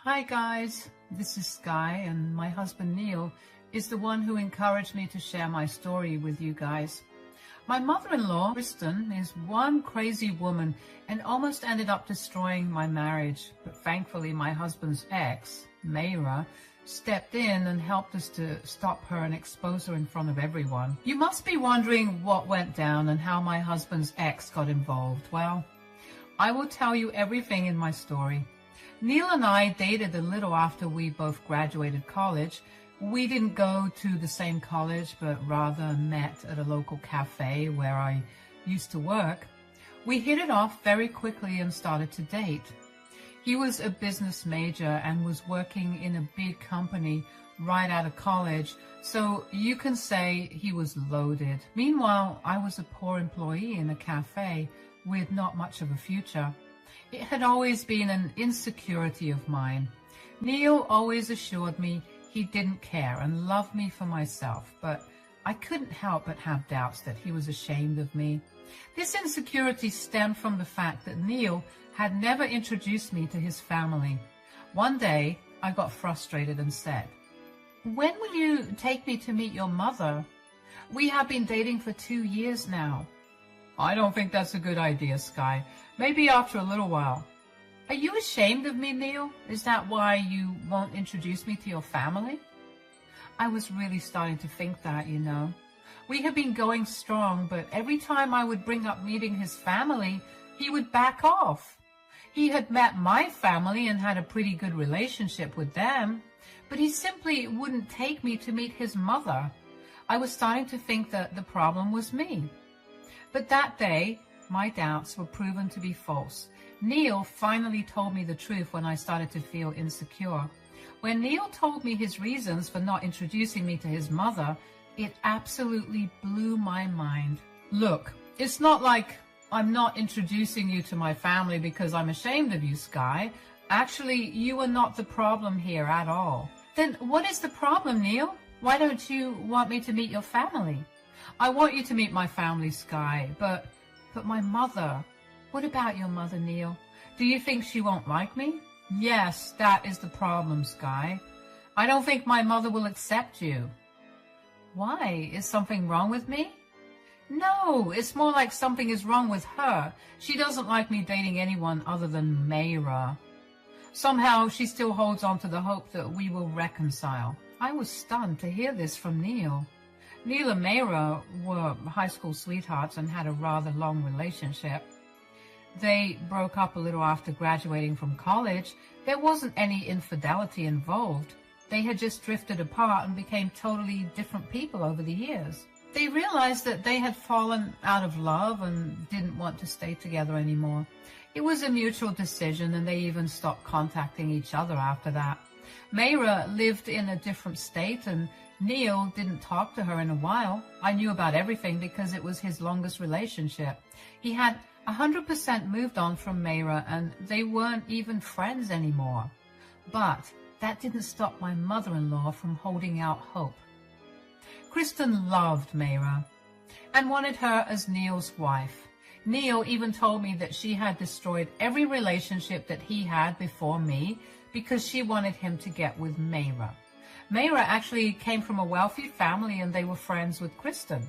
Hi guys, this is Sky, and my husband Neil is the one who encouraged me to share my story with you guys. My mother-in-law, Kristen, is one crazy woman and almost ended up destroying my marriage. But thankfully my husband's ex, Mayra, stepped in and helped us to stop her and expose her in front of everyone. You must be wondering what went down and how my husband's ex got involved. Well, I will tell you everything in my story. Neil and I dated a little after we both graduated college. We didn't go to the same college, but rather met at a local cafe where I used to work. We hit it off very quickly and started to date. He was a business major and was working in a big company right out of college, so you can say he was loaded. Meanwhile, I was a poor employee in a cafe with not much of a future. It had always been an insecurity of mine. Neil always assured me he didn't care and loved me for myself, but I couldn't help but have doubts that he was ashamed of me. This insecurity stemmed from the fact that Neil had never introduced me to his family. One day, I got frustrated and said, "When will you take me to meet your mother? We have been dating for 2 years now." "I don't think that's a good idea, Sky. Maybe after a little while." "Are you ashamed of me, Neil? Is that why you won't introduce me to your family?" I was really starting to think that, you know. We had been going strong, but every time I would bring up meeting his family, he would back off. He had met my family and had a pretty good relationship with them, but he simply wouldn't take me to meet his mother. I was starting to think that the problem was me. But that day, my doubts were proven to be false. Neil finally told me the truth when I started to feel insecure. When Neil told me his reasons for not introducing me to his mother, it absolutely blew my mind. "Look, it's not like I'm not introducing you to my family because I'm ashamed of you, Sky. Actually, you are not the problem here at all." "Then what is the problem, Neil? Why don't you want me to meet your family?" "I want you to meet my family, Sky, but my mother. What about your mother, Neil? Do you think she won't like me?" "Yes, that is the problem, Sky. I don't think my mother will accept you." "Why? Is something wrong with me?" "No, it's more like something is wrong with her. She doesn't like me dating anyone other than Mayra. Somehow she still holds on to the hope that we will reconcile." I was stunned to hear this from Neil. Neil and Mayra were high school sweethearts and had a rather long relationship. They broke up a little after graduating from college. There wasn't any infidelity involved. They had just drifted apart and became totally different people over the years. They realized that they had fallen out of love and didn't want to stay together anymore. It was a mutual decision, and they even stopped contacting each other after that. Mayra lived in a different state, and Neil didn't talk to her in a while. I knew about everything because it was his longest relationship. He had 100% moved on from Mayra, and they weren't even friends anymore. But that didn't stop my mother-in-law from holding out hope. Kristen loved Mayra and wanted her as Neil's wife. Neil even told me that she had destroyed every relationship that he had before me because she wanted him to get with Mayra. Mayra actually came from a wealthy family, and they were friends with Kristen.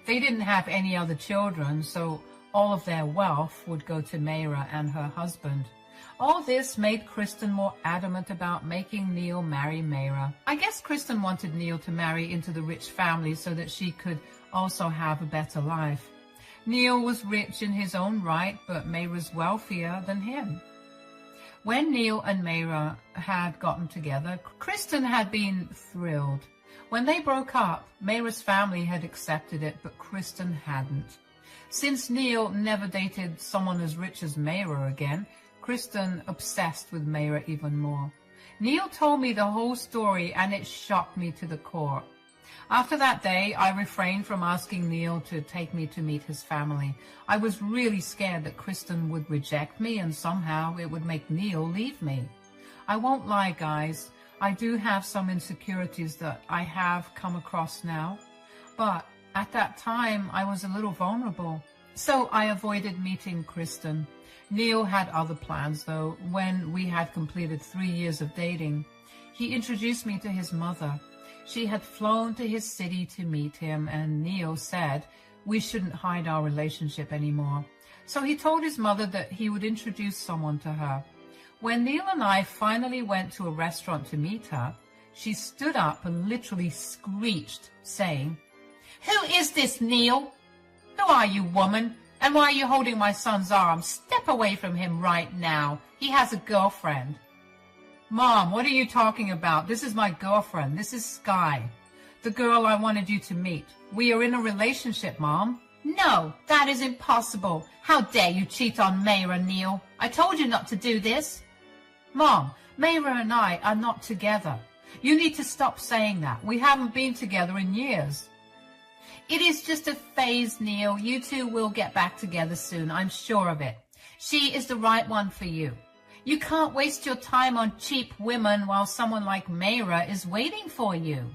They didn't have any other children, so all of their wealth would go to Mayra and her husband. All this made Kristen more adamant about making Neil marry Mayra. I guess Kristen wanted Neil to marry into the rich family so that she could also have a better life. Neil was rich in his own right, but Mayra's wealthier than him. When Neil and Mayra had gotten together, Kristen had been thrilled. When they broke up, Mayra's family had accepted it, but Kristen hadn't. Since Neil never dated someone as rich as Mayra again, Kristen obsessed with Mayra even more. Neil told me the whole story, and it shocked me to the core. After that day, I refrained from asking Neil to take me to meet his family. I was really scared that Kristen would reject me and somehow it would make Neil leave me. I won't lie, guys. I do have some insecurities that I have come across now. But at that time, I was a little vulnerable. So I avoided meeting Kristen. Neil had other plans, though. When we had completed 3 years of dating, he introduced me to his mother. She had flown to his city to meet him, and Neil said we shouldn't hide our relationship anymore. So he told his mother that he would introduce someone to her. When Neil and I finally went to a restaurant to meet her, she stood up and literally screeched, saying, "Who is this, Neil? Who are you, woman? And why are you holding my son's arm? Step away from him right now. He has a girlfriend." "Mom, what are you talking about? This is my girlfriend. This is Sky, the girl I wanted you to meet. We are in a relationship, Mom." "No, that is impossible. How dare you cheat on Mayra, Neil? I told you not to do this." "Mom, Mayra and I are not together. You need to stop saying that. We haven't been together in years." "It is just a phase, Neil. You two will get back together soon. I'm sure of it. She is the right one for you. You can't waste your time on cheap women while someone like Mayra is waiting for you."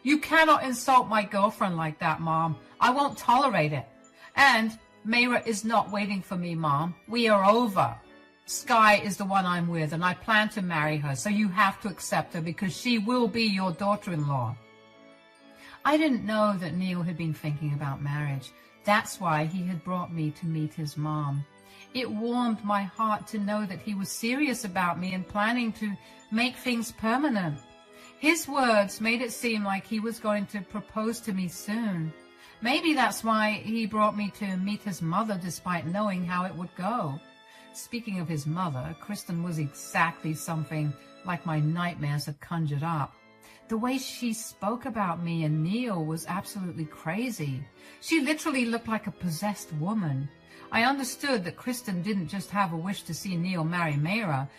"You cannot insult my girlfriend like that, Mom. I won't tolerate it. And Mayra is not waiting for me, Mom. We are over. Sky is the one I'm with, and I plan to marry her, so you have to accept her because she will be your daughter-in-law." I didn't know that Neil had been thinking about marriage. That's why he had brought me to meet his mom. It warmed my heart to know that he was serious about me and planning to make things permanent. His words made it seem like he was going to propose to me soon. Maybe that's why he brought me to meet his mother despite knowing how it would go. Speaking of his mother, Kristen was exactly something like my nightmares had conjured up. The way she spoke about me and Neil was absolutely crazy. She literally looked like a possessed woman. I understood that Kristen didn't just have a wish to see Neil marry Mayra.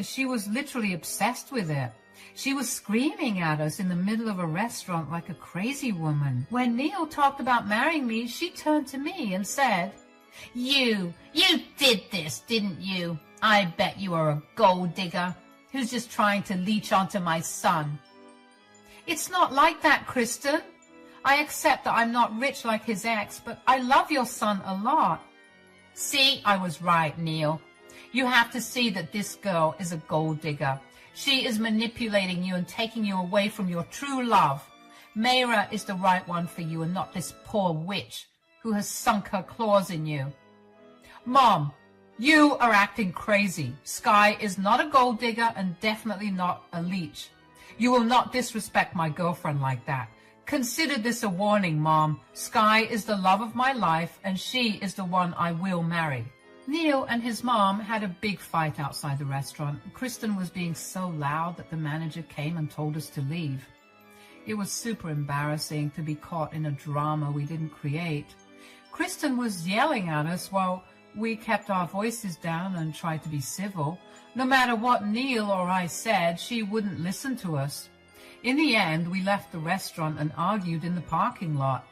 She was literally obsessed with it. She was screaming at us in the middle of a restaurant like a crazy woman. When Neil talked about marrying me, she turned to me and said, You did this, didn't you? I bet you are a gold digger who's just trying to leech onto my son." "It's not like that, Kristen. I accept that I'm not rich like his ex, but I love your son a lot." "See, I was right, Neil. You have to see that this girl is a gold digger. She is manipulating you and taking you away from your true love. Mayra is the right one for you and not this poor witch who has sunk her claws in you." "Mom, you are acting crazy. Sky is not a gold digger and definitely not a leech. You will not disrespect my girlfriend like that. Consider this a warning, Mom. Sky is the love of my life, and she is the one I will marry." Neil and his mom had a big fight outside the restaurant. Kristen was being so loud that the manager came and told us to leave. It was super embarrassing to be caught in a drama we didn't create. Kristen was yelling at us while we kept our voices down and tried to be civil. No matter what Neil or I said, she wouldn't listen to us. In the end, we left the restaurant and argued in the parking lot.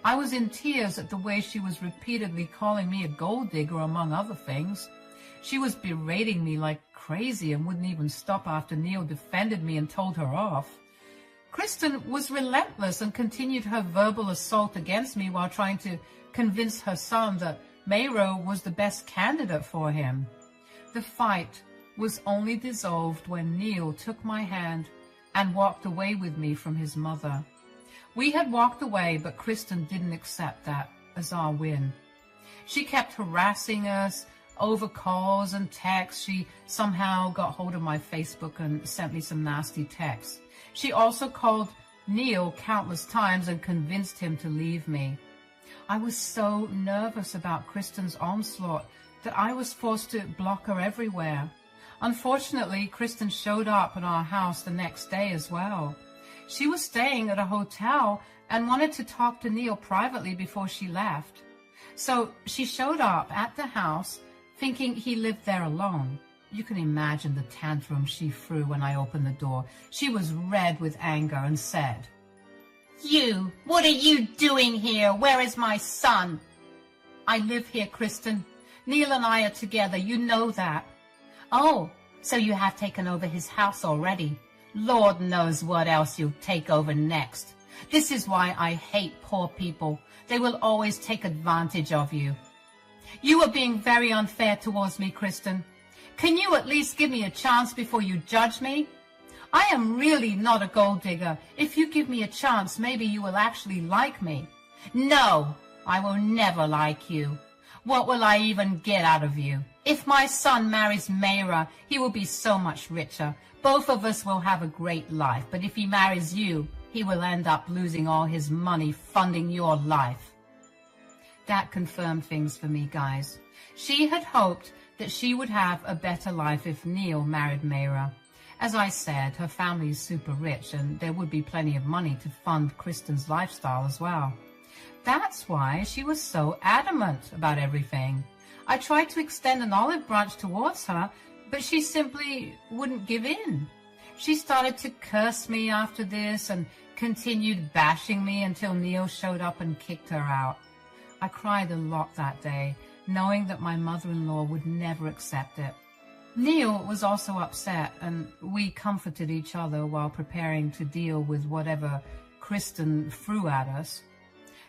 I was in tears at the way she was repeatedly calling me a gold digger, among other things. She was berating me like crazy and wouldn't even stop after Neil defended me and told her off. Kristen was relentless and continued her verbal assault against me while trying to convince her son that Mayra was the best candidate for him. The fight was only dissolved when Neil took my hand and walked away with me from his mother. We had walked away, but Kristen didn't accept that as our win. She kept harassing us over calls and texts. She somehow got hold of my Facebook and sent me some nasty texts. She also called Neil countless times and convinced him to leave me. I was so nervous about Kristen's onslaught that I was forced to block her everywhere. Unfortunately, Kristen showed up at our house the next day as well. She was staying at a hotel and wanted to talk to Neil privately before she left. So she showed up at the house thinking he lived there alone. You can imagine the tantrum she threw when I opened the door. She was red with anger and said, "You, what are you doing here? Where is my son?" "I live here, Kristen. Neil and I are together. You know that." "Oh, so you have taken over his house already. Lord knows what else you'll take over next. This is why I hate poor people. They will always take advantage of you." You are being very unfair towards me, Kristen. Can you at least give me a chance before you judge me? I am really not a gold digger. If you give me a chance, maybe you will actually like me. No, I will never like you. What will I even get out of you? If my son marries Mayra, he will be so much richer. Both of us will have a great life. But if he marries you, he will end up losing all his money funding your life. That confirmed things for me, guys. She had hoped that she would have a better life if Neil married Mayra. As I said, her family is super rich and there would be plenty of money to fund Kristen's lifestyle as well. That's why she was so adamant about everything. I tried to extend an olive branch towards her, but she simply wouldn't give in. She started to curse me after this and continued bashing me until Neil showed up and kicked her out. I cried a lot that day, knowing that my mother-in-law would never accept it. Neil was also upset, and we comforted each other while preparing to deal with whatever Kristen threw at us.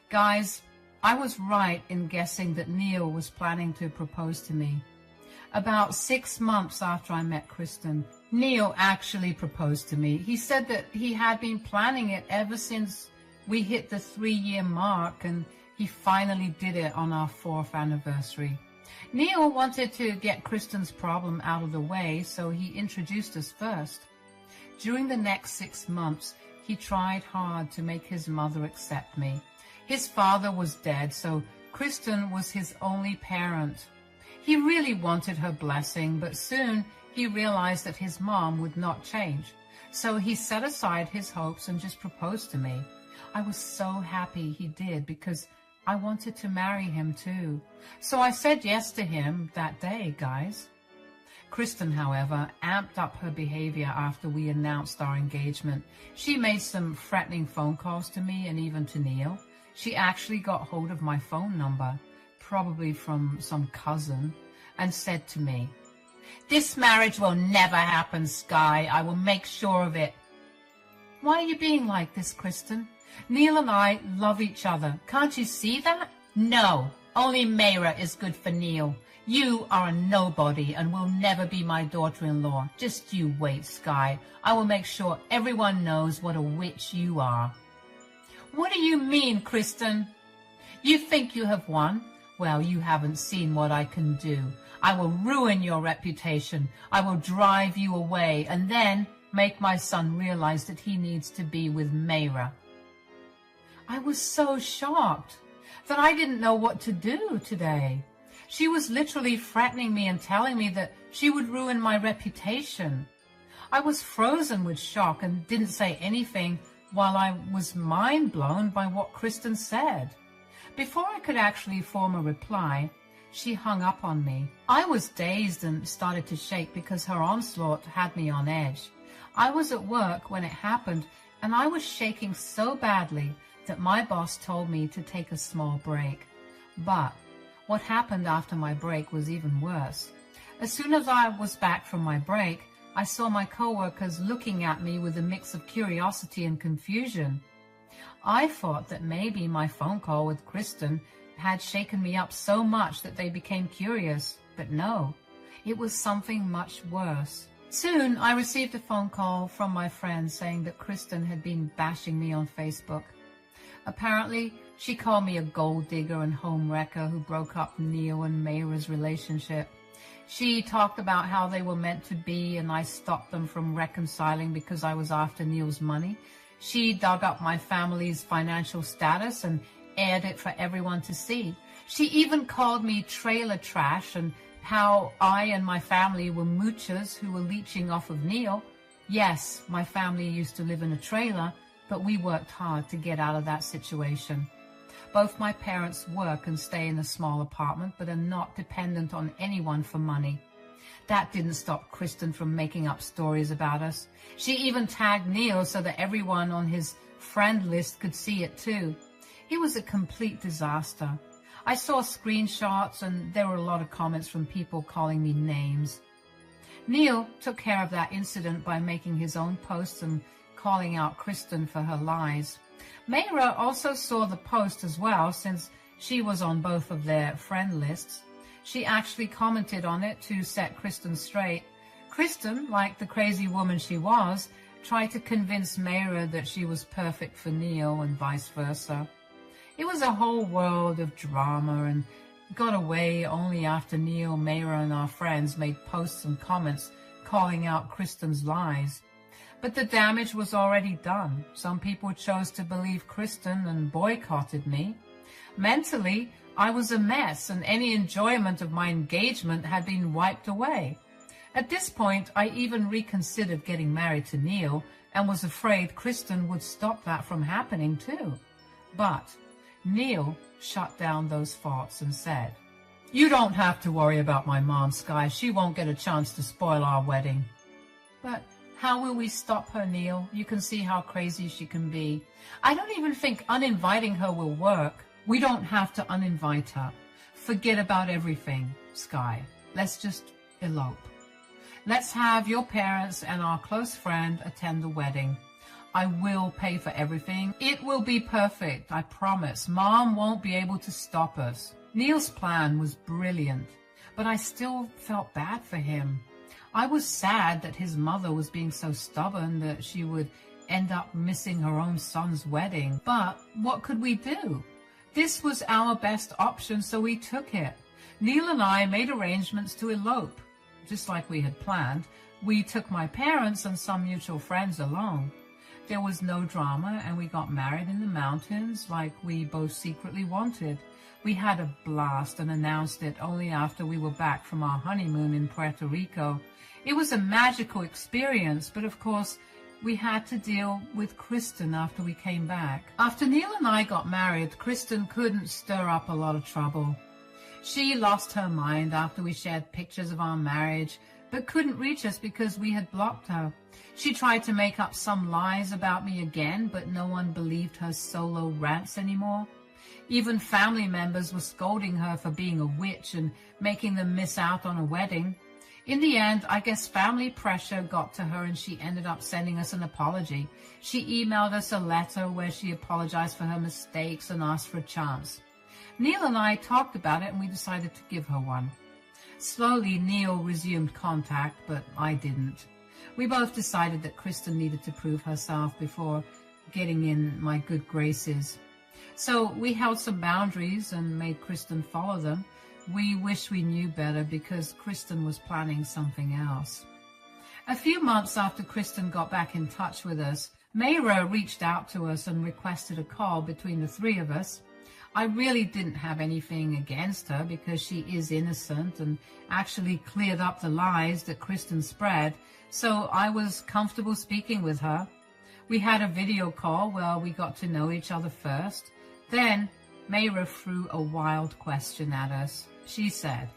Guys, I was right in guessing that Neil was planning to propose to me. About 6 months after I met Kristen, Neil actually proposed to me. He said that he had been planning it ever since we hit the 3-year mark, and he finally did it on our 4th anniversary. Neil wanted to get Kristen's problem out of the way, so he introduced us first. During the next 6 months, he tried hard to make his mother accept me. His father was dead, so Kristen was his only parent. He really wanted her blessing, but soon he realized that his mom would not change. So he set aside his hopes and just proposed to me. I was so happy he did because I wanted to marry him too. So I said yes to him that day, guys. Kristen, however, amped up her behavior after we announced our engagement. She made some threatening phone calls to me and even to Neil. She actually got hold of my phone number, probably from some cousin, and said to me, "This marriage will never happen, Sky. I will make sure of it." Why are you being like this, Kristen? Neil and I love each other. Can't you see that? No, only Mayra is good for Neil. You are a nobody and will never be my daughter-in-law. Just you wait, Sky. I will make sure everyone knows what a witch you are. What do you mean, Kristen? You think you have won? Well, you haven't seen what I can do. I will ruin your reputation. I will drive you away and then make my son realize that he needs to be with Mayra. I was so shocked that I didn't know what to do today. She was literally threatening me and telling me that she would ruin my reputation. I was frozen with shock and didn't say anything while I was mind blown by what Kristen said. Before I could actually form a reply, she hung up on me. I was dazed and started to shake because her onslaught had me on edge. I was at work when it happened, and I was shaking so badly that my boss told me to take a small break. But what happened after my break was even worse. As soon as I was back from my break, I saw my coworkers looking at me with a mix of curiosity and confusion. I thought that maybe my phone call with Kristen had shaken me up so much that they became curious, but no, it was something much worse. Soon I received a phone call from my friend saying that Kristen had been bashing me on Facebook. Apparently, she called me a gold digger and home wrecker who broke up Neil and Mayra's relationship. She talked about how they were meant to be and I stopped them from reconciling because I was after Neil's money. She dug up my family's financial status and aired it for everyone to see. She even called me trailer trash and how I and my family were moochers who were leeching off of Neil. Yes, my family used to live in a trailer, but we worked hard to get out of that situation. Both my parents work and stay in a small apartment, but are not dependent on anyone for money. That didn't stop Kristen from making up stories about us. She even tagged Neil so that everyone on his friend list could see it too. It was a complete disaster. I saw screenshots and there were a lot of comments from people calling me names. Neil took care of that incident by making his own posts and calling out Kristen for her lies. Mayra also saw the post as well, since she was on both of their friend lists. She actually commented on it to set Kristen straight. Kristen, like the crazy woman she was, tried to convince Mayra that she was perfect for Neil and vice versa. It was a whole world of drama and got away only after Neil, Mayra, and our friends made posts and comments calling out Kristen's lies. But the damage was already done. Some people chose to believe Kristen and boycotted me. Mentally, I was a mess, and any enjoyment of my engagement had been wiped away. At this point, I even reconsidered getting married to Neil and was afraid Kristen would stop that from happening too. But Neil shut down those thoughts and said, "You don't have to worry about my mom, Sky. She won't get a chance to spoil our wedding." But how will we stop her, Neil? You can see how crazy she can be. I don't even think uninviting her will work. We don't have to uninvite her. Forget about everything, Sky. Let's just elope. Let's have your parents and our close friend attend the wedding. I will pay for everything. It will be perfect, I promise. Mom won't be able to stop us. Neil's plan was brilliant, but I still felt bad for him. I was sad that his mother was being so stubborn that she would end up missing her own son's wedding. But what could we do? This was our best option, so we took it. Neil and I made arrangements to elope. Just like we had planned, we took my parents and some mutual friends along. There was no drama, and we got married in the mountains like we both secretly wanted. We had a blast and announced it only after we were back from our honeymoon in Puerto Rico. It was a magical experience, but of course, we had to deal with Kristen after we came back. After Neil and I got married, Kristen couldn't stir up a lot of trouble. She lost her mind after we shared pictures of our marriage, but couldn't reach us because we had blocked her. She tried to make up some lies about me again, but no one believed her solo rants anymore. Even family members were scolding her for being a witch and making them miss out on a wedding. In the end, I guess family pressure got to her and she ended up sending us an apology. She emailed us a letter where she apologized for her mistakes and asked for a chance. Neil and I talked about it and we decided to give her one. Slowly, Neil resumed contact, but I didn't. We both decided that Kristen needed to prove herself before getting in my good graces. So we held some boundaries and made Kristen follow them. We wish we knew better because Kristen was planning something else. A few months after Kristen got back in touch with us, Mayra reached out to us and requested a call between the three of us. I really didn't have anything against her because she is innocent and actually cleared up the lies that Kristen spread, so I was comfortable speaking with her. We had a video call where we got to know each other first. Then Mayra threw a wild question at us. She said,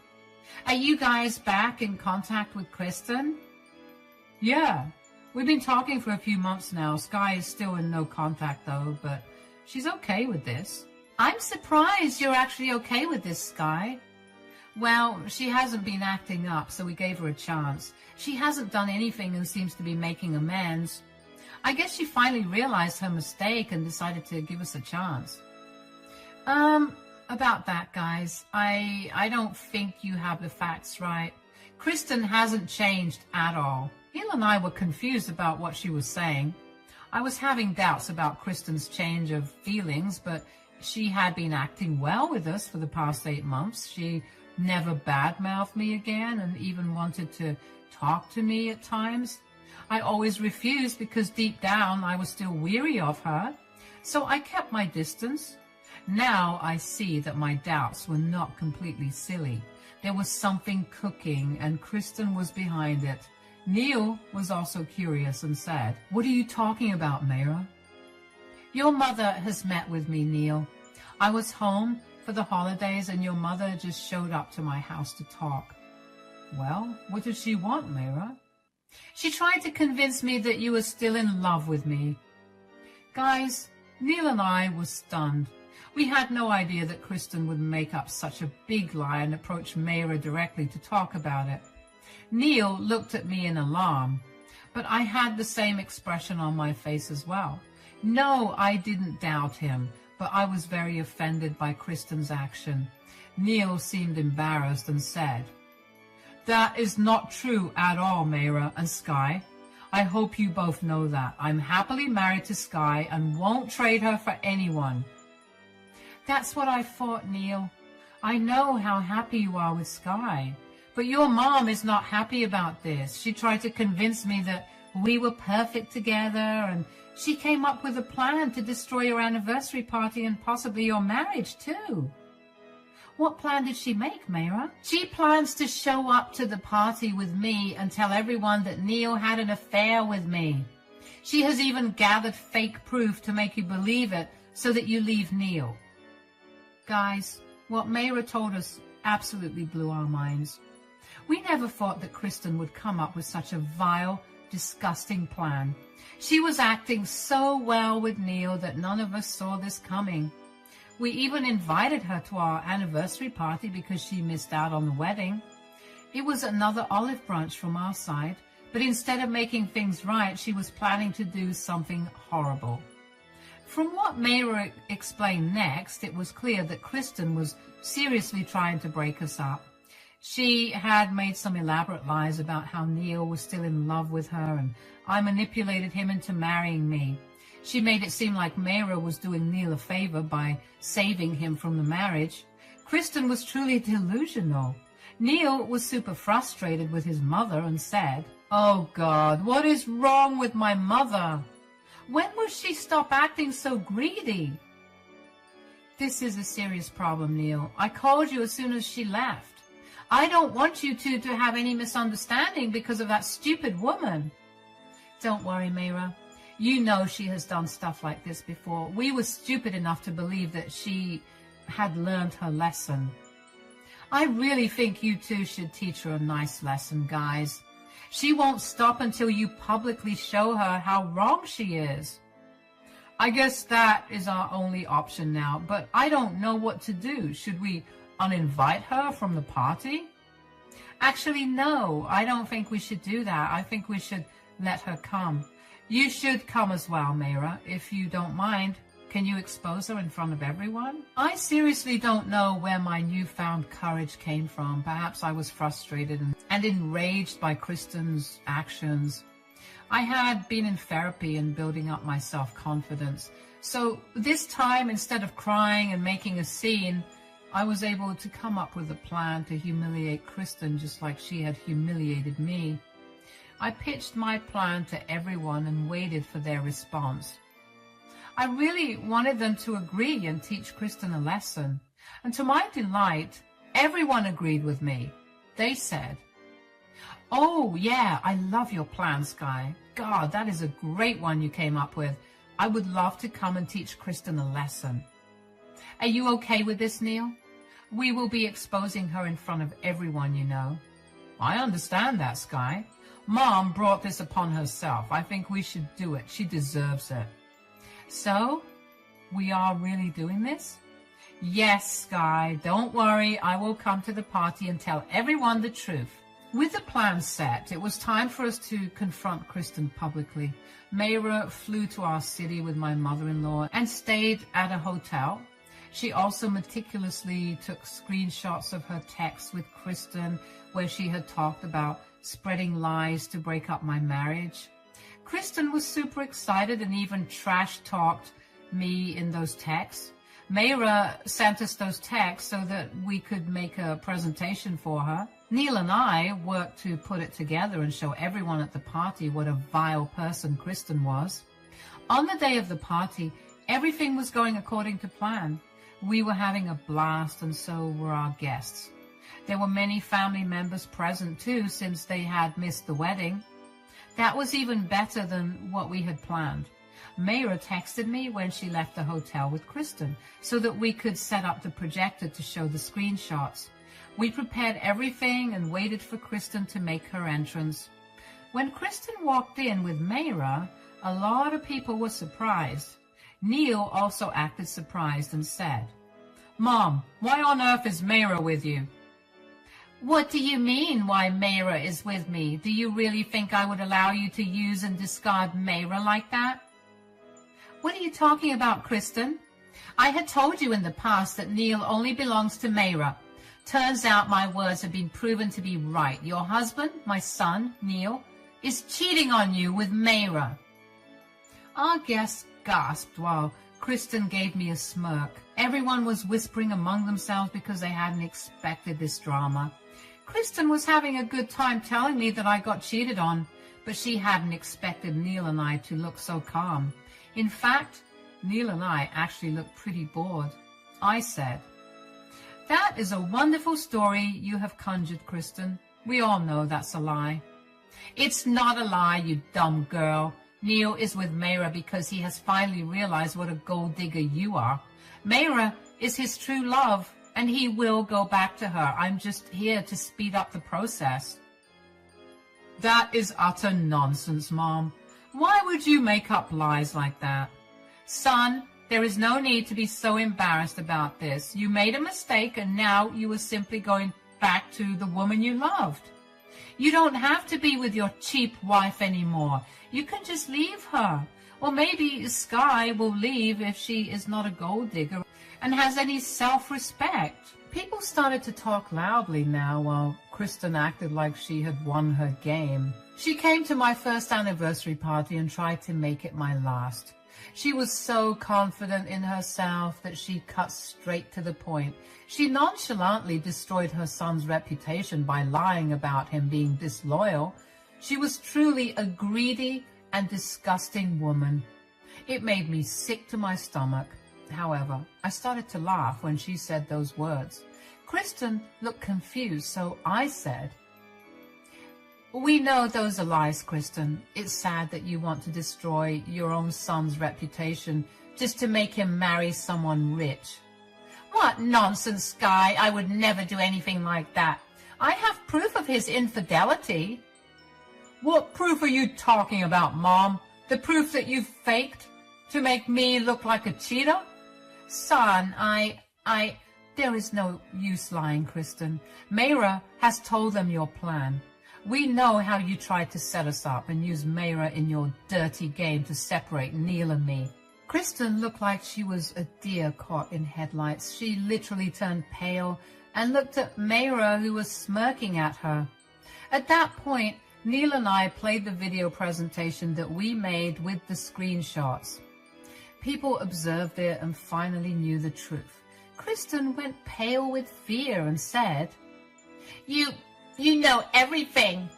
"Are you guys back in contact with Kristen?" "Yeah, we've been talking for a few months now. Sky is still in no contact though, but she's okay with this." "I'm surprised you're actually okay with this, Sky." "Well, she hasn't been acting up, so we gave her a chance. She hasn't done anything and seems to be making amends. I guess she finally realized her mistake and decided to give us a chance." About that, guys, I don't think you have the facts right. Kristen hasn't changed at all. Neil and I were confused about what she was saying. I was having doubts about Kristen's change of feelings, but she had been acting well with us for the past 8 months. She never badmouthed me again and even wanted to talk to me at times. I always refused because deep down I was still weary of her, so I kept my distance. Now I see that my doubts were not completely silly. There was something cooking, and Kristen was behind it. Neil was also curious and said, "What are you talking about, Mayra?" "Your mother has met with me, Neil. I was home for the holidays, and your mother just showed up to my house to talk." "Well, what did she want, Mayra?" "She tried to convince me that you were still in love with me." Guys, Neil and I were stunned. We had no idea that Kristen would make up such a big lie and approach Mayra directly to talk about it. Neil looked at me in alarm, but I had the same expression on my face as well. No, I didn't doubt him, but I was very offended by Kristen's action. Neil seemed embarrassed and said, "That is not true at all, Mayra and Sky. I hope you both know that. I'm happily married to Sky and won't trade her for anyone." "That's what I thought, Neil. I know how happy you are with Sky. But your mom is not happy about this. She tried to convince me that we were perfect together, and she came up with a plan to destroy your anniversary party and possibly your marriage, too." "What plan did she make, Mayra?" "She plans to show up to the party with me and tell everyone that Neil had an affair with me. She has even gathered fake proof to make you believe it so that you leave Neil." Guys, what Mayra told us absolutely blew our minds. We never thought that Kristen would come up with such a vile, disgusting plan. She was acting so well with Neil that none of us saw this coming. We even invited her to our anniversary party because she missed out on the wedding. It was another olive branch from our side, but instead of making things right, she was planning to do something horrible. From what Mayra explained next, it was clear that Kristen was seriously trying to break us up. She had made some elaborate lies about how Neil was still in love with her, and I manipulated him into marrying me. She made it seem like Mayra was doing Neil a favor by saving him from the marriage. Kristen was truly delusional. Neil was super frustrated with his mother and said, "Oh God, what is wrong with my mother? When will she stop acting so greedy?" "This is a serious problem, Neil. I called you as soon as she left. I don't want you two to have any misunderstanding because of that stupid woman." "Don't worry, Mayra. You know she has done stuff like this before. We were stupid enough to believe that she had learned her lesson. I really think you two should teach her a nice lesson, guys. She won't stop until you publicly show her how wrong she is." "I guess that is our only option now, but I don't know what to do. Should we uninvite her from the party?" "Actually, no, I don't think we should do that. I think we should let her come. You should come as well, Mayra, if you don't mind. Can you expose her in front of everyone?" I seriously don't know where my newfound courage came from. Perhaps I was frustrated and enraged by Kristen's actions. I had been in therapy and building up my self-confidence. So this time, instead of crying and making a scene, I was able to come up with a plan to humiliate Kristen just like she had humiliated me. I pitched my plan to everyone and waited for their response. I really wanted them to agree and teach Kristen a lesson. And to my delight, everyone agreed with me. They said, "Oh, yeah, I love your plan, Sky. God, that is a great one you came up with. I would love to come and teach Kristen a lesson." "Are you okay with this, Neil? We will be exposing her in front of everyone, you know." "I understand that, Sky. Mom brought this upon herself. I think we should do it. She deserves it." "So, we are really doing this?" "Yes, Sky. Don't worry. I will come to the party and tell everyone the truth." With the plan set, it was time for us to confront Kristen publicly. Mayra flew to our city with my mother-in-law and stayed at a hotel. She also meticulously took screenshots of her texts with Kristen where she had talked about spreading lies to break up my marriage. Kristen was super excited and even trash-talked me in those texts. Mayra sent us those texts so that we could make a presentation for her. Neil and I worked to put it together and show everyone at the party what a vile person Kristen was. On the day of the party, everything was going according to plan. We were having a blast, and so were our guests. There were many family members present too, since they had missed the wedding. That was even better than what we had planned. Mayra texted me when she left the hotel with Kristen so that we could set up the projector to show the screenshots. We prepared everything and waited for Kristen to make her entrance. When Kristen walked in with Mayra, a lot of people were surprised. Neil also acted surprised and said, "Mom, why on earth is Mayra with you?" "What do you mean, why Mayra is with me? Do you really think I would allow you to use and discard Mayra like that?" "What are you talking about, Kristen? I had told you in the past that Neil only belongs to Mayra. Turns out my words have been proven to be right. Your husband, my son, Neil, is cheating on you with Mayra. Our guests gasped while Kristen gave me a smirk. Everyone was whispering among themselves because they hadn't expected this drama. Kristen was having a good time telling me that I got cheated on, but she hadn't expected Neil and I to look so calm. In fact, Neil and I actually looked pretty bored. I said, "That is a wonderful story you have conjured, Kristen. We all know that's a lie." "It's not a lie, you dumb girl. Neil is with Mayra because he has finally realized what a gold digger you are. Mayra is his true love, and he will go back to her. I'm just here to speed up the process." "That is utter nonsense, Mom. Why would you make up lies like that?" "Son, there is no need to be so embarrassed about this. You made a mistake, and now you are simply going back to the woman you loved. You don't have to be with your cheap wife anymore. You can just leave her. Or maybe Sky will leave if she is not a gold digger and has any self-respect." People started to talk loudly now while Kristen acted like she had won her game. She came to my first anniversary party and tried to make it my last. She was so confident in herself that she cut straight to the point. She nonchalantly destroyed her son's reputation by lying about him being disloyal. She was truly a greedy and disgusting woman. It made me sick to my stomach. However, I started to laugh when she said those words. Kristen looked confused, so I said, "We know those are lies, Kristen. It's sad that you want to destroy your own son's reputation just to make him marry someone rich." "What nonsense, Sky. I would never do anything like that. I have proof of his infidelity." "What proof are you talking about, Mom? The proof that you faked to make me look like a cheater?" "Son, there is no use lying, Kristen. Mayra has told them your plan. We know how you tried to set us up and use Mayra in your dirty game to separate Neil and me." Kristen looked like she was a deer caught in headlights. She literally turned pale and looked at Mayra, who was smirking at her. At that point, Neil and I played the video presentation that we made with the screenshots. People observed it and finally knew the truth. Kristen went pale with fear and said, You know everything."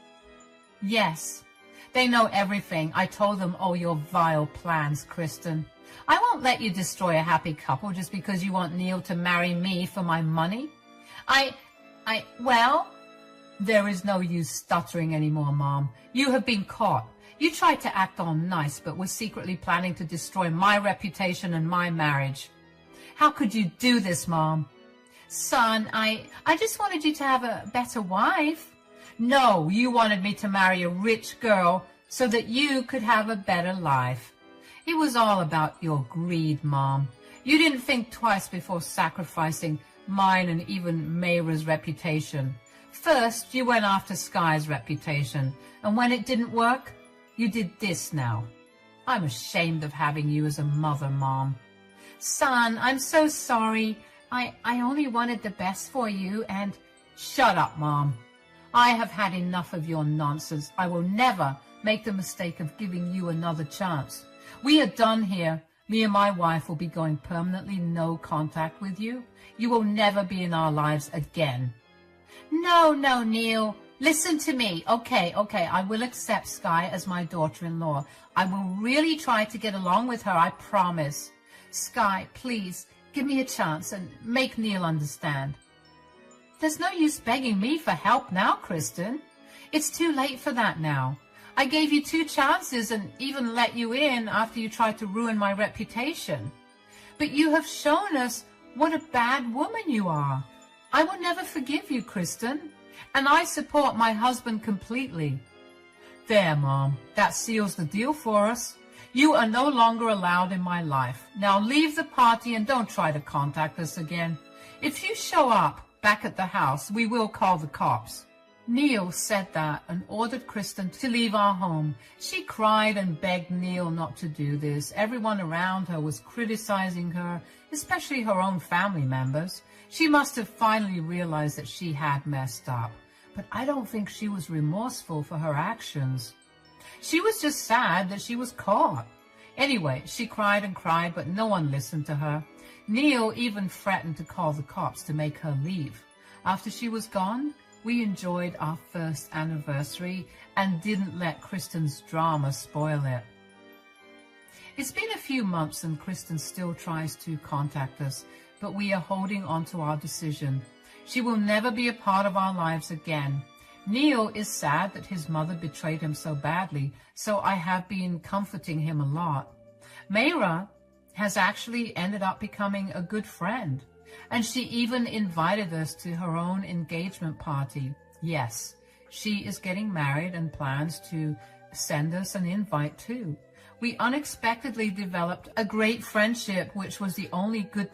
"Yes, they know everything. I told them all your vile plans, Kristen. I won't let you destroy a happy couple just because you want Neil to marry me for my money. Well, there is no use stuttering anymore, Mom. You have been caught. You tried to act all nice, but were secretly planning to destroy my reputation and my marriage. How could you do this, Mom?" "Son, I just wanted you to have a better wife." "No, you wanted me to marry a rich girl so that you could have a better life. It was all about your greed, Mom. You didn't think twice before sacrificing mine and even Mayra's reputation. First, you went after Sky's reputation, and when it didn't work, you did this now. I'm ashamed of having you as a mother, Mom." "Son, I'm so sorry. I only wanted the best for you and—" "Shut up, Mom. I have had enough of your nonsense. I will never make the mistake of giving you another chance. We are done here. Me and my wife will be going permanently no contact with you. You will never be in our lives again." No, Neil. Listen to me. Okay, I will accept Sky as my daughter-in-law. I will really try to get along with her, I promise. Sky, please, give me a chance and make Neil understand. There's no use begging me for help now, Kristen. It's too late for that now. I gave you 2 chances and even let you in after you tried to ruin my reputation. But you have shown us what a bad woman you are. I will never forgive you, Kristen, and I support my husband completely. There, Mom, that seals the deal for us. You are no longer allowed in my life. Now leave the party and don't try to contact us again. If you show up back at the house, we will call the cops. Neil said that and ordered Kristen to leave our home. She cried and begged Neil not to do this. Everyone around her was criticizing her, especially her own family members. She must have finally realized that she had messed up, but I don't think she was remorseful for her actions. She was just sad that she was caught. Anyway, she cried and cried, but no one listened to her. Neil even threatened to call the cops to make her leave. After she was gone, we enjoyed our first anniversary and didn't let Kristen's drama spoil it. It's been a few months and Kristen still tries to contact us, but we are holding on to our decision. She will never be a part of our lives again. Neil is sad that his mother betrayed him so badly, so I have been comforting him a lot. Mayra has actually ended up becoming a good friend, and she even invited us to her own engagement party. Yes, she is getting married and plans to send us an invite too. We unexpectedly developed a great friendship, which was the only good